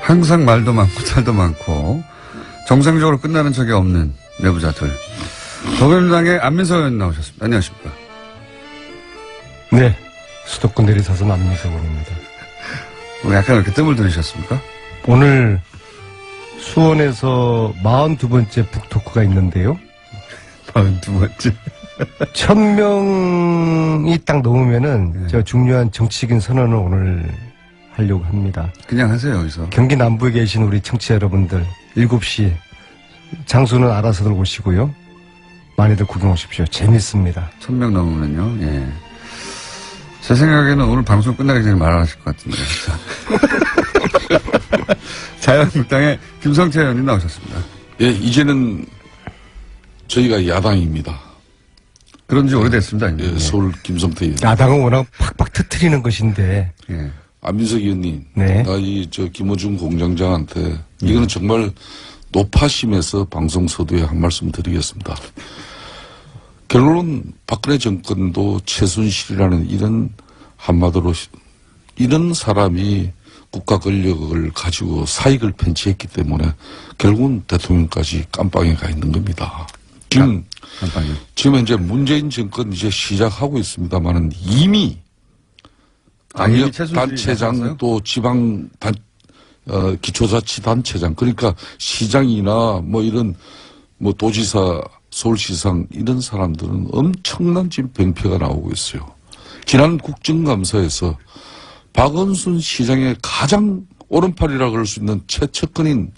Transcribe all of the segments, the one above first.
항상 말도 많고 탈도 많고 정상적으로 끝나는 적이 없는 내부자들. 더불어민주당의 안민석 의원 나오셨습니다. 안녕하십니까? 네. 수도권 내리사선 안민석 의원입니다. 약간 이렇게 뜸을 들이셨습니까? 오늘 수원에서 42번째 북토크가 있는데요. 42번째. 1000명이 딱 넘으면은 네. 제가 중요한 정치적인 선언을 오늘 하려고 합니다. 그냥 하세요, 여기서. 경기 남부에 계신 우리 청취자 여러분들 7시 장소는 알아서들 오시고요. 많이들 구경 오십시오. 재밌습니다. 1000명 넘으면요. 예. 제 생각에는 오늘 방송 끝나기 전에 말하실 것 같은데. 자유한국당의 김성태 의원님 나오셨습니다. 예, 이제는 저희가 야당입니다. 그런 지 오래됐습니다. 이제. 예, 서울 김성태 의원. 야당은 워낙 팍팍 터트리는 것인데. 예. 안민석 의원님. 네. 김어준 공장장한테 이거는 정말 노파심에서 방송 서두에 한 말씀 드리겠습니다. 결론은 박근혜 정권도 최순실이라는 이런 한마디로 이런 사람이 국가 권력을 가지고 사익을 편취했기 때문에 결국은 대통령까지 깜빵에 가 있는 겁니다. 지금 현재 문재인 정권 이제 시작하고 있습니다만은 이미 이미 단체장 또 지방 기초자치단체장 그러니까 시장이나 뭐 이런 뭐 도지사 서울시장 이런 사람들은 엄청난 지금 병폐가 나오고 있어요. 지난 국정감사에서 박원순 시장의 가장 오른팔이라 그럴 수 있는 최측근인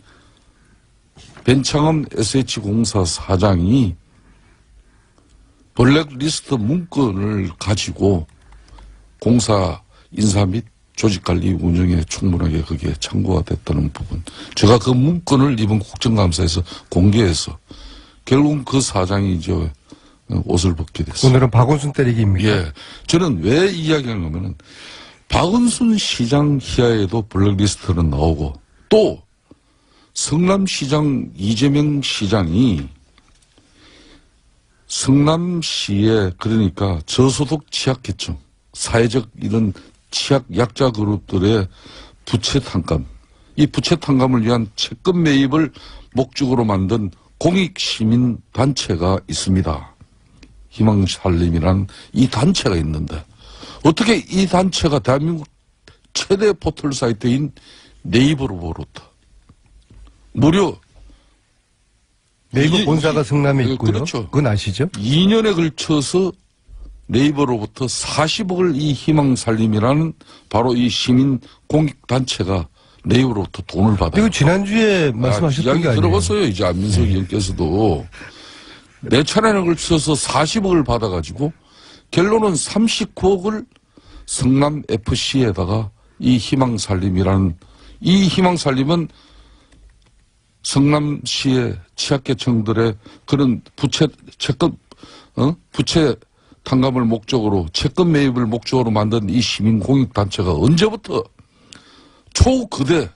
벤창엄 SH공사 사장이 블랙리스트 문건을 가지고 공사 인사 및 조직관리 운영에 충분하게 그게 참고가 됐다는 부분. 제가 그 문건을 이번 국정감사에서 공개해서 결국 그 사장이 이제 옷을 벗게 됐어요. 오늘은 박원순 때리기입니까? 예. 저는 왜 이야기하는 거면은 박원순 시장 희하에도 블랙리스트는 나오고 또 성남시장 이재명 시장이 성남시에 그러니까 저소득 취약계층, 사회적 이런 취약 약자 그룹들의 부채 탕감, 이 부채 탕감을 위한 채권 매입을 목적으로 만든 공익시민단체가 있습니다. 희망살림이라는 이 단체가 있는데 어떻게 이 단체가 대한민국 최대 포털 사이트인 네이버로부터 무려 네이버 본사가 성남에 있고요. 그렇죠. 그건 아시죠? 2년에 걸쳐서 네이버로부터 40억을 이 희망살림이라는 바로 이 시민 공익단체가 네이버로부터 돈을 받아요. 이거 지난주에 말씀하셨던 이야기 게 아니에요? 들어봤어요. 이제 안민석 의원께서도. 네 차례나 걸쳐서 40억을 받아가지고 결론은 39억을 성남FC에다가 이 희망살림이라는 이 희망살림은 성남시의 취약계층들의 그런 부채 탕감을 목적으로 채권 매입을 목적으로 만든 이 시민공익단체가 언제부터 초거대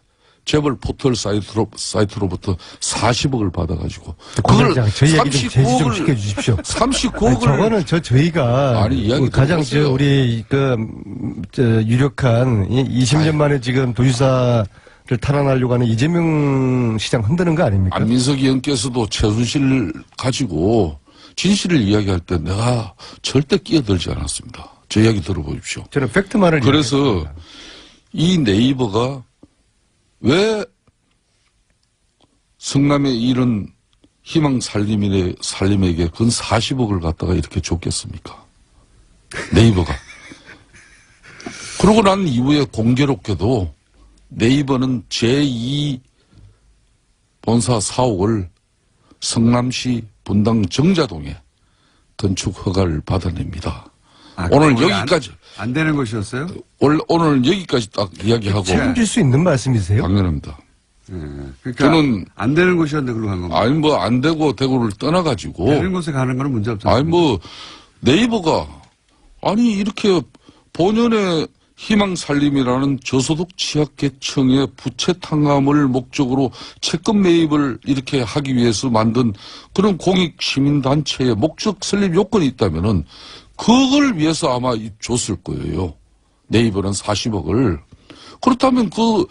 재벌 포털 사이트로부터 40억을 받아가지고 그걸 저희 얘기 좀 제지 좀 시켜주십시오. 39억을 저거는 저희가 가장 우리 유력한 20년 만에 지금 도지사를 탈환하려고 하는 이재명 시장 흔드는 거 아닙니까? 안민석 의원께서도 최순실을 가지고 진실을 이야기할 때 내가 절대 끼어들지 않았습니다. 제 이야기 들어보십시오. 저는 팩트만을 그래서 이 네이버가 왜 성남의 이런 희망살림에게 근 40억을 갖다가 이렇게 줬겠습니까? 네이버가. 그러고 난 이후에 공교롭게도 네이버는 제2 본사 사옥을 성남시 분당 정자동에 건축 허가를 받아냅니다. 오늘 여기까지. 안 되는 것이었어요? 오늘 여기까지 딱 이야기하고. 책임질 수 있는 말씀이세요? 당연합니다. 그러니까 저는 안 되는 곳이었는데 그걸로 간 겁니다. 아니 뭐 안 되고 대구를 떠나가지고. 되는 곳에 가는 거는 문제 없잖아요. 아니 뭐 네이버가 아니 이렇게 본연의 희망살림이라는 저소득 취약계층의 부채 탕감을 목적으로 채권 매입을 이렇게 하기 위해서 만든 그런 공익시민단체의 목적 설립 요건이 있다면은 그걸 위해서 아마 줬을 거예요. 네이버는 40억을. 그렇다면 그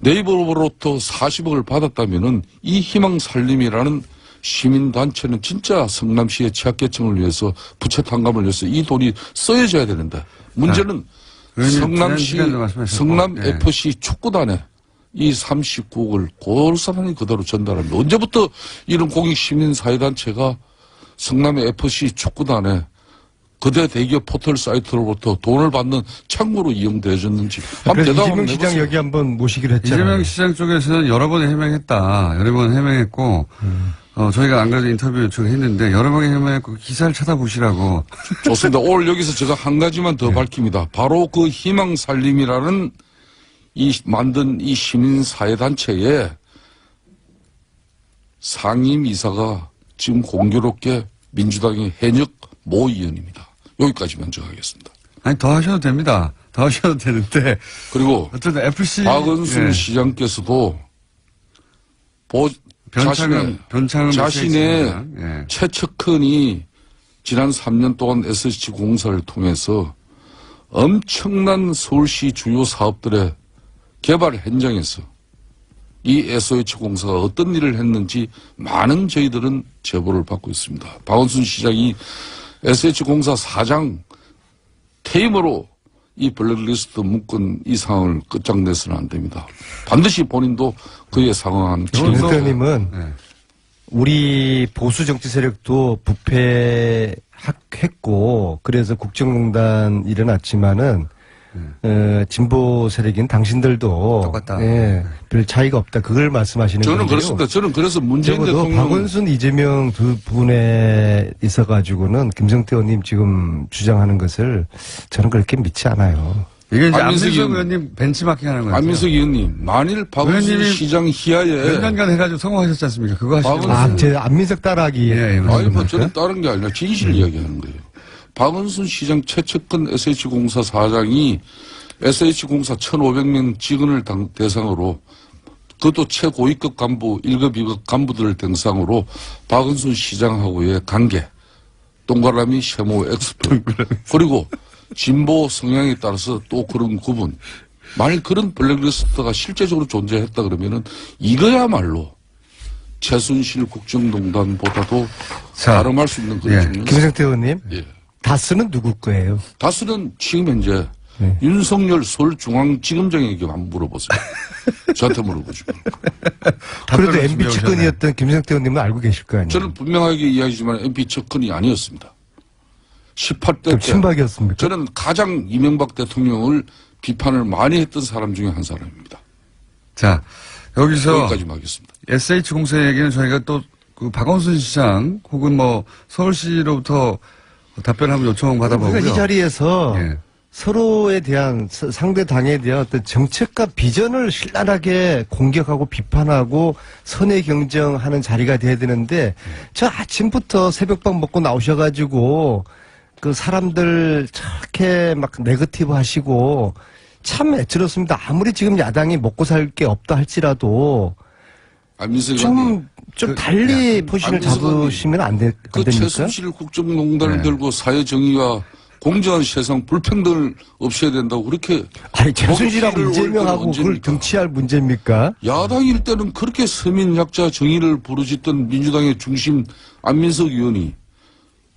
네이버로부터 40억을 받았다면은 이 희망살림이라는 시민단체는 진짜 성남시의 취약계층을 위해서 부채 탕감을 위해서 이 돈이 써야져야 되는데 문제는 성남시 성남 예. FC 축구단에 이 39억을 고스란히 그대로 전달합니다. 언제부터 이런 공익 시민사회단체가 성남의 FC 축구단에 그대 대기업 포털 사이트로부터 돈을 받는 창구로 이용되어졌는지 한번 그래서 대답 이재명 한번 시장 해보세요. 여기 한번 모시기로 했잖아요. 이재명 시장 쪽에서는 여러 번 해명했다. 여러 번 해명했고, 저희가 안 그래도 인터뷰 요청했는데, 여러 번 해명했고, 기사를 찾아보시라고. 좋습니다. 오늘 여기서 제가 한 가지만 더 밝힙니다. 바로 그 희망살림이라는 만든 이 시민사회단체의 상임이사가 지금 공교롭게 민주당의 현역 모 의원입니다. 여기까지만 정하겠습니다. 아니, 더 하셔도 됩니다. 더 하셔도 되는데. 그리고 어쨌든 FC. 박은순 예. 시장께서도 변창흠 자신의 예. 최측근이 지난 3년 동안 SH공사를 통해서 엄청난 서울시 주요 사업들의 개발 현장에서 이 SH공사가 어떤 일을 했는지 많은 저희들은 제보를 받고 있습니다. 박원순 시장이 SH공사 사장 퇴임으로 이 블랙리스트 묶은 이 상황을 끝장내서는 안 됩니다. 반드시 본인도 그에 상응한 김 책임을 대표님은 네. 우리 보수 정치 세력도 부패했고 그래서 국정농단 일어났지만은 진보 세력인 당신들도 똑같다. 예, 별 차이가 없다. 그걸 말씀하시는 거예요. 저는 그렇습니다. 저는 그래서 문재인 적어도 대통령 박원순, 이재명 두 분에 있어가지고는 김성태 의원님 지금 주장하는 것을 저는 그렇게 믿지 않아요. 이게 이제 안민석 안민석 의원. 의원님 벤치마킹 하는 거예요. 안민석 의원님 만일 박원순 의원님이 시장 희하에 몇 년간 해가지고 성공하셨지 않습니까? 그거 하시는 박원순- 거예요. 제 안민석 따라하기. 예, 예, 아니 뭐 말씀입니까? 저는 다른 게 아니라 진실 이야기하는 거예요. 박원순 시장 최측근 SH공사 사장이 SH공사 1,500명 직원을 대상으로 그것도 최고위급 간부 1급, 2급 간부들을 대상으로 박원순 시장하고의 관계 동그라미 세모 엑스표 그리고 진보 성향에 따라서 또 그런 구분 만일 그런 블랙리스트가 실제적으로 존재했다 그러면은 이거야말로 최순실 국정농단보다도 자, 가름할 수 있는 그런 예. 측면이 김성태 의원님, 예. 다스는 누구 거예요? 다스는 지금 현재 네. 윤석열 서울중앙지검장에게 한번 물어보세요. 저한테 물어보죠. 그래도 답변을 MB 준비해 측근이었던 김성태 의원님은 알고 계실 거 아니에요? 저는 분명하게 이야기지만 MP 측근이 아니었습니다. 18대 그럼 때 친박이었습니까? 저는 가장 이명박 대통령을 비판을 많이 했던 사람 중에 한 사람입니다. 자, 여기서 여기까지만 하겠습니다. SH공사 얘기는 저희가 또 그 박원순 시장 혹은 뭐 서울시로부터 답변을 한번 요청 받아보고요. 우리가 이 자리에서 예. 서로에 대한 상대 당에 대한 어떤 정책과 비전을 신랄하게 공격하고 비판하고 선의 경쟁하는 자리가 돼야 되는데 저 아침부터 새벽밥 먹고 나오셔가지고 그 사람들 저렇게 막 네거티브 하시고 참 애처롭습니다. 아무리 지금 야당이 먹고 살 게 없다 할지라도 안민석 의원님. 좀 달리 포지션을 안민석 의원님. 잡으시면 안 그 됩니까? 최순실 국정농단을 네. 들고 사회정의와 공정한 세상 불평등을 없애야 된다고 그렇게 아니 최순실하고 거기를 이재명하고 올 때는 그걸 언제입니까? 등치할 문제입니까? 야당일 때는 그렇게 서민약자 정의를 부르짖던 민주당의 중심 안민석 의원이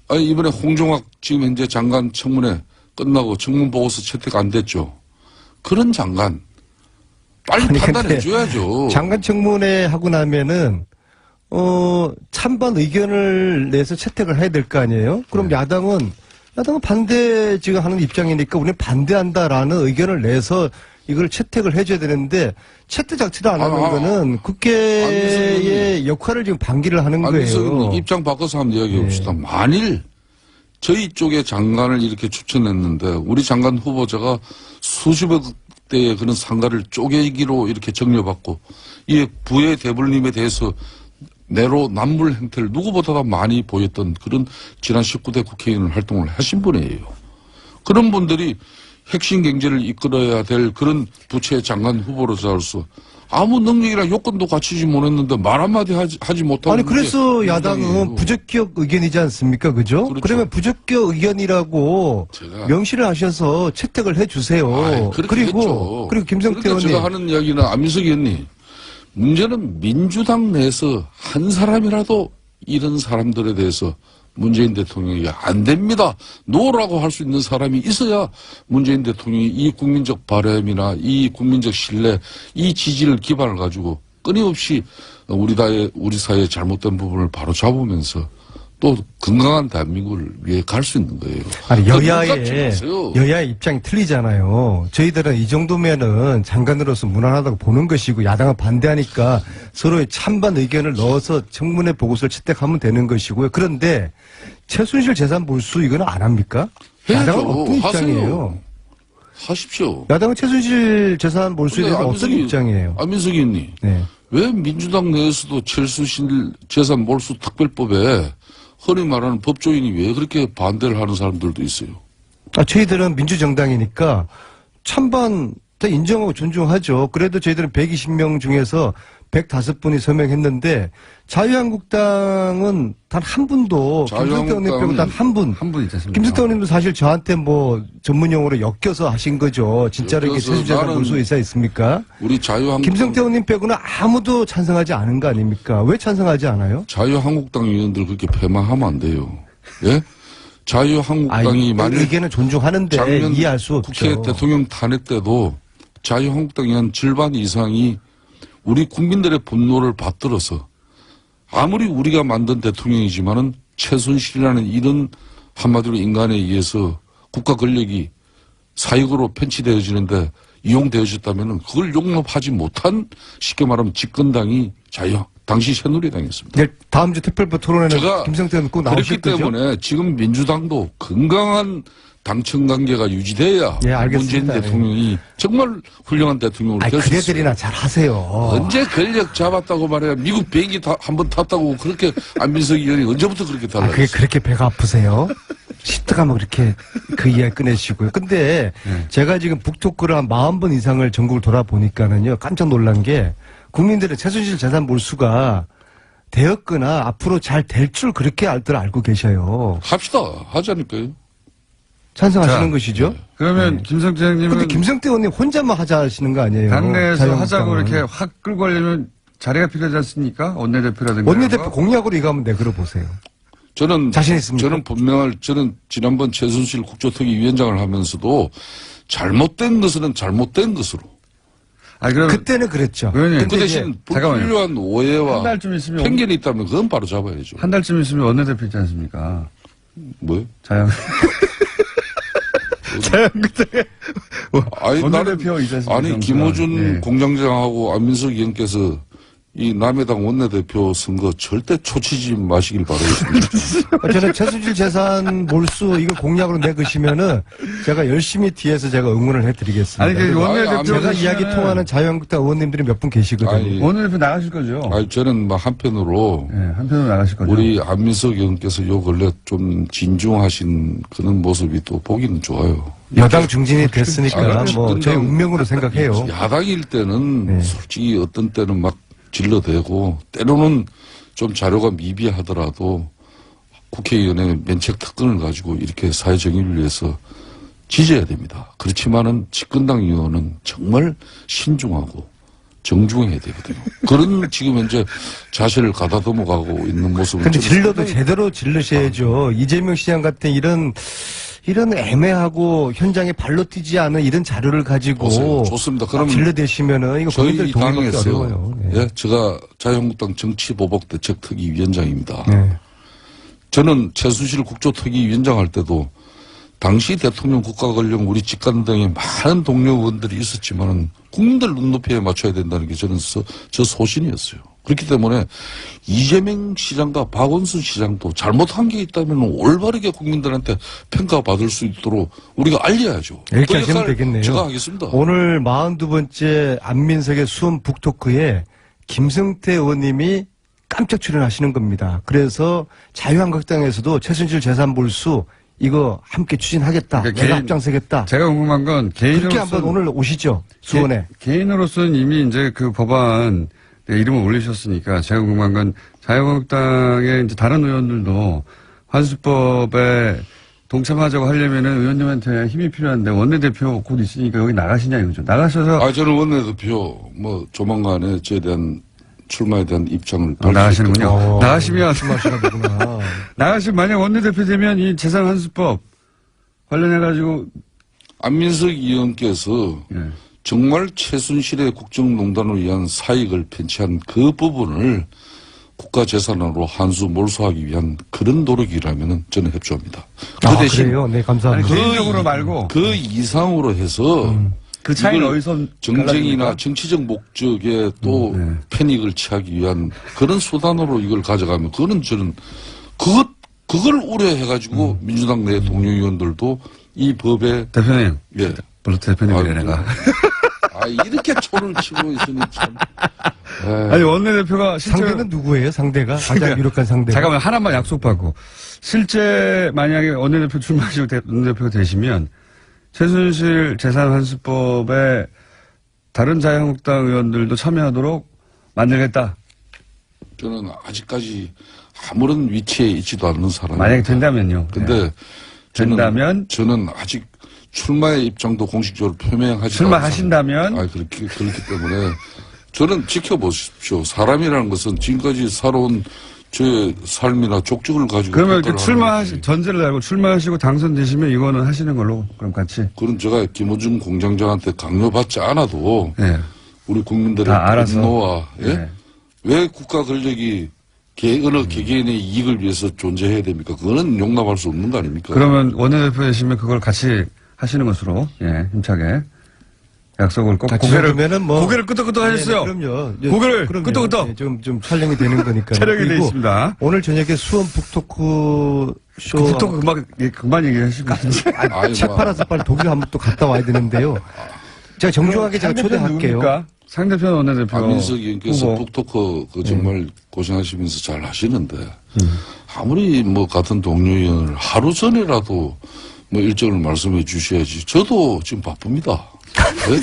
아니 이번에 홍종학 지금 현재 장관 청문회 끝나고 청문 보고서 채택 안 됐죠. 그런 장관 빨리 아니, 판단해 근데 줘야죠. 장관 청문회 하고 나면은 찬반 의견을 내서 채택을 해야 될 거 아니에요? 그럼 야당은 반대 지금 하는 입장이니까 우리는 반대한다라는 의견을 내서 이걸 채택을 해줘야 되는데 채택 자체를 안 하는 거는 국회의 역할을 지금 방기를 하는 안민석 거예요. 의원님 입장 바꿔서 한번 이야기해 봅시다. 만일 저희 쪽에 장관을 이렇게 추천했는데 우리 장관 후보자가 수십억 대의 그런 상가를 쪼개기로 이렇게 정려받고 이 부의 대불님에 대해서 내로 남물 행태를 누구보다 많이 보였던 그런 지난 19대 국회의원 활동을 하신 분이에요. 그런 분들이 핵심 경제를 이끌어야 될 그런 부처의 장관 후보로서 아무 능력이나 요건도 갖추지 못했는데 말 한마디 하지 못하는 아니 그래서 게 야당은 민주당이에요. 부적격 의견이지 않습니까? 그죠? 그렇죠. 그러면 부적격 의견이라고 제가- 명시를 하셔서 채택을 해 주세요. 아이, 그렇게 했죠. 그리고 김성태 그러니까 의원님 제가 하는 이야기는 안민석 의원님, 문제는 민주당 내에서 한 사람이라도 이런 사람들에 대해서 문재인 대통령이 안 됩니다. 노라고 할 수 있는 사람이 있어야 문재인 대통령이 이 국민적 바람이나 이 국민적 신뢰, 이 지지를 기반을 가지고 끊임없이 우리 사회의 잘못된 부분을 바로 잡으면서 또 건강한 대한민국을 위해 갈 수 있는 거예요. 아니 그러니까 눈 감지 마세요. 여야의 입장이 틀리잖아요. 저희들은 이 정도면은 장관으로서 무난하다고 보는 것이고 야당은 반대하니까 서로의 찬반 의견을 넣어서 청문회 보고서를 채택하면 되는 것이고요. 그런데 최순실 재산 몰수 이거는 안 합니까? 해야죠. 야당은 어떤 입장이에요? 하세요. 하십시오. 야당은 최순실 재산 몰수에 근데 대해서 어떤 입장이에요? 안민석 의원님, 네. 왜 민주당 내에서도 최순실 재산 몰수 특별법에 흔히 말하는 법조인이 왜 그렇게 반대를 하는 사람들도 있어요? 저희들은 민주정당이니까 찬반 다 인정하고 존중하죠. 그래도 저희들은 120명 중에서 105분이 서명했는데 자유한국당은 단 한 분도 김성태 의원님 빼고 단 한 분. 한 분 있지 않습니까? 김성태 의원님도 사실 저한테 뭐 전문용어로 엮여서 하신 거죠. 진짜로 이게 엮여서 최순실재산 나는 몰수 의사 있습니까? 우리 자유한국당 김성태 의원님 빼고는 아무도 찬성하지 않은 거 아닙니까? 왜 찬성하지 않아요? 자유한국당 의원들 그렇게 배만하면 안 돼요. 예? 자유한국당이 만일 의견은 존중하는데 작년 이해할 수 없죠. 국회 대통령 탄핵 때도 자유한국당 의원 절반 이상이 우리 국민들의 분노를 받들어서 아무리 우리가 만든 대통령이지만은 최순실이라는 이런 한마디로 인간에 의해서 국가 권력이 사익으로 편취되어지는데 이용되어졌다면은 그걸 용납하지 못한 쉽게 말하면 집권당이 당시 새누리당이었습니다. 네, 다음 주 특별법 토론회는 제가 김성태 의원 꼭 그렇기 나오실 거죠? 때문에 지금 민주당도 건강한 당청 관계가 유지돼야 예, 알겠습니다. 문재인 대통령이 정말 훌륭한 대통령으로 아니, 될 수 있어요. 그대들이나 잘 하세요. 언제 권력 잡았다고 말해야 미국 비행기 한번 탔다고 그렇게 안민석 의원이 언제부터 그렇게 그게 달라졌어요? 그렇게 배가 아프세요? 시트가 뭐 그렇게 그 이야기 꺼내시고요. 근데 제가 지금 북토크를 한 40번 이상을 전국을 돌아보니까는요, 깜짝 놀란 게 국민들은 최순실 재산 몰수가 되었거나 앞으로 잘 될 줄 그렇게 알고 계셔요. 합시다. 하자니까요. 찬성하시는 자, 것이죠? 그러면 김성태 근데 의원님은 김성태 의원님 혼자만 하자 하시는 거 아니에요? 당내에서 자유한국당은. 하자고 이렇게 확 끌고 가려면 자리가 필요하지 않습니까? 원내대표라든가. 원내대표 이런 거? 공약으로 이거 한번 내걸어 보세요. 저는 자신 있습니까? 저는 지난번 최순실 국조특위 위원장을 하면서도 잘못된 것은 잘못된 것으로 아니, 그럼 그때는 그랬죠. 의원님, 근데 그 이제 대신 잠깐만요. 불필요한 오해와 한 달쯤 있으면 편견이 있다면 그건 바로 잡아야죠. 한 달쯤 있으면 원내대표 있지 않습니까? 뭐요? 자유. 자유한국당에 아니, 원내대표 있지 않습니까? 아니 김호준 네. 공장장하고 안민석 의원께서 이 남해당 원내대표 선거 절대 초치지 마시길 바라겠습니다. 저는 최순실 재산 몰수 이거 공약으로 내거시면은 제가 열심히 뒤에서 제가 응원을 해드리겠습니다. 아니, 그 원내대표 제가 이야기 통하는 자유한국당 의원님들이 몇 분 계시거든요. 아니, 원내대표 나가실 거죠? 아니 저는 막 한편으로 네, 한편으로 나가실 거죠? 우리 안민석 의원께서 요 근래 좀 진중하신 그런 모습이 또 보기는 좋아요. 여당 중진이 됐으니까 아, 뭐 저희 운명으로 생각해요. 야당일 때는 네. 솔직히 어떤 때는 막 질러대고 때로는 좀 자료가 미비하더라도 국회의원의 면책 특권을 가지고 이렇게 사회 정의를 위해서 지져야 됩니다. 그렇지만은 집권당 의원은 정말 신중하고 정중해야 되거든요. 그런 지금 현재 자세를 가다듬어 가고 있는 모습을 근데 저는 질러도 상당히 제대로 질르셔야죠. 이재명 시장 같은 이런 애매하고 현장에 발로 뛰지 않은 이런 자료를 가지고 보세요. 좋습니다. 그럼 질러대시면은 이거 저희 국민들 동의받기 당에서 어려워요. 네. 예, 제가 자유한국당 정치보복대책특위 위원장입니다. 네. 저는 최순실 국조특위 위원장 할 때도 당시 대통령 국가권력 우리 집권 등의 많은 동료 의원들이 있었지만은 국민들 눈높이에 맞춰야 된다는 게 저는 저 소신이었어요. 그렇기 때문에 이재명 시장과 박원순 시장도 잘못한 게 있다면 올바르게 국민들한테 평가받을 수 있도록 우리가 알려야죠. 이렇게 그 하시면 역할 되겠네요. 제가 하겠습니다. 오늘 42번째 안민석의 수원 북토크에 김성태 의원님이 깜짝 출연하시는 겁니다. 그래서 자유한국당에서도 최순실 재산 몰수 이거 함께 추진하겠다. 그러니까 내가 개인- 앞장서겠다. 제가 궁금한 건 그렇게 개인으로서 한번 오늘 오시죠. 수원에. 개인으로서는 이미 이제 그 법안 이름을 올리셨으니까 제가 궁금한 건 자유한국당의 이제 다른 의원들도 환수법에 동참하자고 하려면은 의원님한테 힘이 필요한데 원내대표 곧 있으니까 여기 나가시냐 이거죠. 나가셔서 저는 원내대표 조만간에 저에 대한 출마에 대한 입장을 나가시는군요. 나가시면 말씀하시나 보구나. 나가시면 만약 원내대표 되면 이 재산 환수법 관련해가지고 안민석 의원께서 예. 정말 최순실의 국정농단을 위한 사익을 편취한 그 부분을 국가재산으로 한수 몰수하기 위한 그런 노력이라면 저는 협조합니다. 그 대신 그래요? 네, 감사합니다. 아니, 개인적으로 말고 그 이상으로 해서 그 차이는 이걸 어디서 정쟁이나 갈라집니까? 정치적 목적에 또 네. 패닉을 취하기 위한 그런 수단으로 이걸 가져가면 그거는 저는 그걸 우려해가지고 민주당 내 동료 의원들도 이 법에 대표님 예. 물론 대표님이래 아이고. 내가 이렇게 초를 치고 있으니 참. 아니 원내대표가 실제 상대는 누구예요? 상대가? 가장 유력한 상대가? 잠깐만 하나만 약속받고 실제 만약에 원내대표 출마하시고 원내대표가 되시면 최순실 재산환수법에 다른 자유한국당 의원들도 참여하도록 만들겠다. 저는 아직까지 아무런 위치에 있지도 않는 사람입니다. 만약에 된다면요. 근데 네. 된다면 저는 아직 출마의 입장도 공식적으로 표명하지 출마하신다면 그렇기 때문에 저는 지켜보십시오. 사람이라는 것은 지금까지 살아온 제 삶이나 족적을 가지고 그러면 그 평가를 하는 거지. 전제를 달고 출마하시고 당선되시면 이거는 하시는 걸로 그럼 같이. 그건 제가 김호중 공장장한테 강요받지 않아도 예. 우리 국민들의 다 알아서. 분노와 네. 왜 국가 권력이 어느 개개인의 이익을 위해서 존재해야 됩니까? 그거는 용납할 수 없는 거 아닙니까? 그러면 원내대표 되시면 그걸 같이 하시는 것으로 힘차게 약속을 꼭 고개를 끄덕끄덕 하셨어요. 네, 그럼요. 고개를 그럼요. 끄덕끄덕. 네, 좀 촬영이 되는 거니까. 촬영이 돼 있습니다. 오늘 저녁에 수원 북토크 쇼. 북토크 그만 얘기하시고. 책 팔아서 빨리 독일 한번 또 갔다 와야 되는데요. 제가 정중하게 제가 초대할게요. 상대편 원내대표. 안민석 의원께서 후보. 북토크 정말 고생하시면서 잘 하시는데 아무리 같은 동료 의원을 하루 전이라도 일정을 말씀해 주셔야지. 저도 지금 바쁩니다. 예?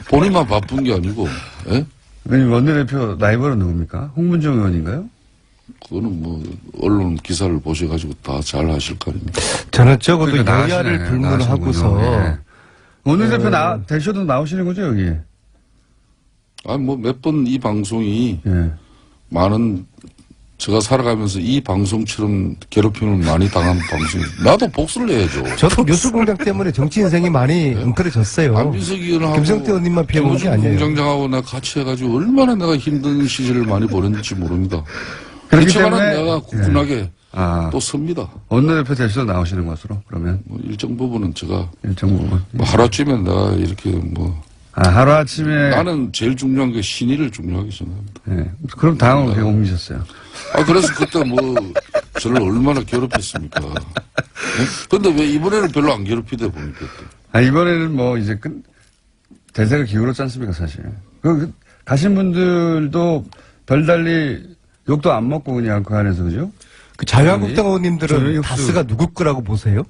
본인만 바쁜 게 아니고. 예? 원내대표 라이벌은 누굽니까? 홍문정 의원인가요? 그거는 언론 기사를 보셔가지고 다 잘 하실 거 아닙니까? 저는 적어도 그러니까 여야를 나가시네. 불문하고서 나가시는군요. 예. 원내대표 되셔도 나오시는 거죠 여기? 몇 번 이 방송이 예. 많은 제가 살아가면서 이 방송처럼 괴롭힘을 많이 당한 방송. 나도 복수를 해야죠. 저도 뉴스공장 때문에 정치 인생이 많이 엉클어졌어요. 안민석 의원하고 김성태 의원님만 피해본 게 김호중 아니에요. 공장장하고 내가 같이 해가지고 얼마나 내가 힘든 시절을 많이 보냈는지 모릅니다. 그렇기 그렇지만 때문에 내가 굳건하게 아, 또 섭니다. 원내대표 되셔도 나오시는 것으로 그러면 일정 부분은 제가 일정 부분. 하루아침에 내가 이렇게 하루 아침에. 나는 제일 중요한 게 신의를 중요하게 생각합니다. 예. 그럼 다음을 왜 옮기셨어요? 그래서 그때 저를 얼마나 괴롭혔습니까? 근데 왜 이번에는 별로 안 괴롭히다 보니까 또. 이번에는 이제 대세가 기울었지 않습니까, 사실. 가신 분들도 별달리 욕도 안 먹고 그냥 그 안에서, 그죠? 그 자유한국당 저는 의원님들은 역시- 다스가 누구 거라고 보세요?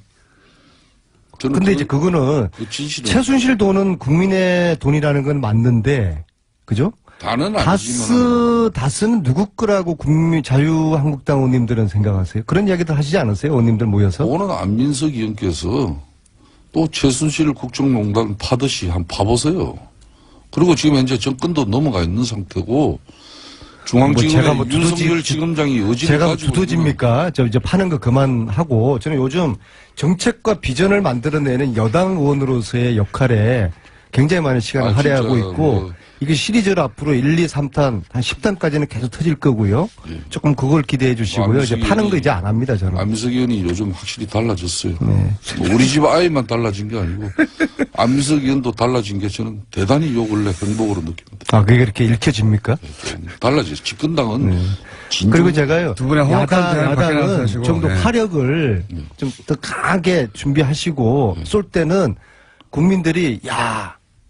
저는 근데 이제 그거는 진실은 최순실 돈은 국민의 돈이라는 건 맞는데, 그죠? 다는 아니지만 다스는 누구 거라고 자유한국당 의원님들은 생각하세요? 그런 이야기들 하시지 않으세요? 의원님들 모여서? 오늘 안민석 의원께서 또 최순실 국정농단 파듯이 한번 파보세요. 그리고 지금 현재 정권도 넘어가 있는 상태고 중앙지검의 윤석열 지검장이 의지를 제가 가지고 두더집니까? 이제 파는 거 그만하고 저는 요즘 정책과 비전을 만들어내는 여당 의원으로서의 역할에 굉장히 많은 시간을 할애하고 진짜 있고 이게 시리즈로 앞으로 1, 2, 3탄, 한 10탄까지는 계속 터질 거고요. 예. 조금 그걸 기대해 주시고요. 이제 파는 거 이제 안 합니다, 저는. 안민석 의원이 요즘 확실히 달라졌어요. 네. 우리 집 아이만 달라진 게 아니고 안민석 의원도 달라진 게 저는 대단히 요 근래 행복으로 느낍니다. 그게 그렇게 읽혀집니까? 좀 달라졌어요. 집권당은 진정- 그리고 제가요. 두 분의 호흡한 제안 밖에 나서 야당은 하시고, 좀 더 네. 화력을 좀 더 강하게 준비하시고 쏠 때는 국민들이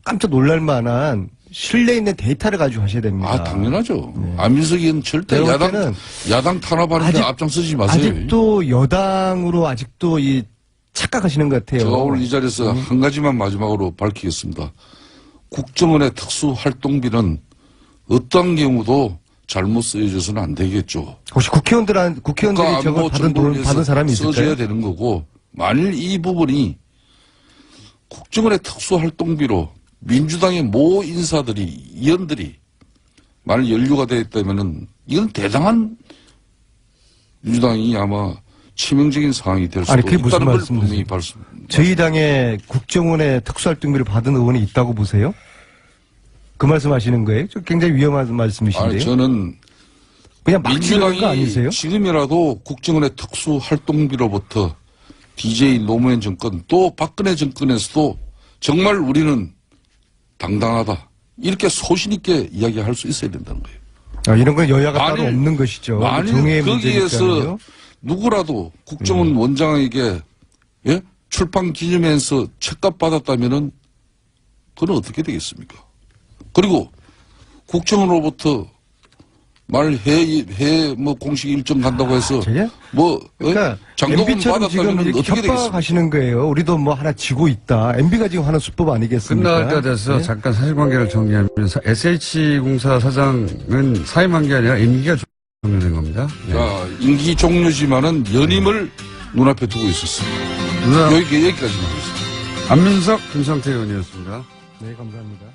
깜짝 놀랄 만한 신뢰 있는 데이터를 가지고 하셔야 됩니다. 아, 당연하죠. 안민석 의원 절대 내가 볼 때는 야당 탄압하는데 앞장서지 마세요. 아직도 여당으로 아직도 이 착각하시는 것 같아요. 제가 오늘 이 자리에서 한 가지만 마지막으로 밝히겠습니다. 국정원의 특수활동비는 어떠한 경우도 잘못 쓰여져서는 안 되겠죠. 혹시 국회의원들이 저걸 받은 사람이 써줘야 있을까요? 되는 거고, 만일 이 부분이 국정원의 특수활동비로 민주당의 모 인사들이, 의원들이 만일 연루가 되어 있다면은 이건 대단한 민주당이 아마 치명적인 상황이 될 수도 아니, 그게 무슨 있다는 걸 말씀이세요? 분명히 저희 당에 국정원의 특수활동비를 받은 의원이 있다고 보세요? 그 말씀하시는 거예요? 저 굉장히 위험한 말씀이신데요. 아니, 저는 그냥 막 지르는 거 민주당이 아니세요? 지금이라도 국정원의 특수활동비로부터 DJ 노무현 정권 또 박근혜 정권에서도 정말 우리는 당당하다. 이렇게 소신 있게 이야기할 수 있어야 된다는 거예요. 아, 이런 건 여야가 따로 만일- 없는 것이죠. 만일 정의의 거기에서 문제니까요. 누구라도 국정원 원장에게 예? 출판 기념회에서 책값 받았다면은 그건 어떻게 되겠습니까? 그리고 국정원으로부터 말 해외 뭐 공식 일정 간다고 해서 저게? 뭐 그러니까 장도금 MB처럼 지금 받았다면 이렇게 어떻게 되겠습니까? 협박하시는 거예요. 우리도 뭐 하나 지고 있다. MB가 지금 하는 수법 아니겠습니까? 끝날 때 돼서 네? 잠깐 사실관계를 정리하면 SH공사 사장은 사임한 게 아니라 임기가 종료된 겁니다. 네. 자, 임기 종료지만은 연임을 눈앞에 두고 있었습니다. 누나 여기까지만 하겠습니다. 안민석, 김성태 의원이었습니다. 네, 감사합니다.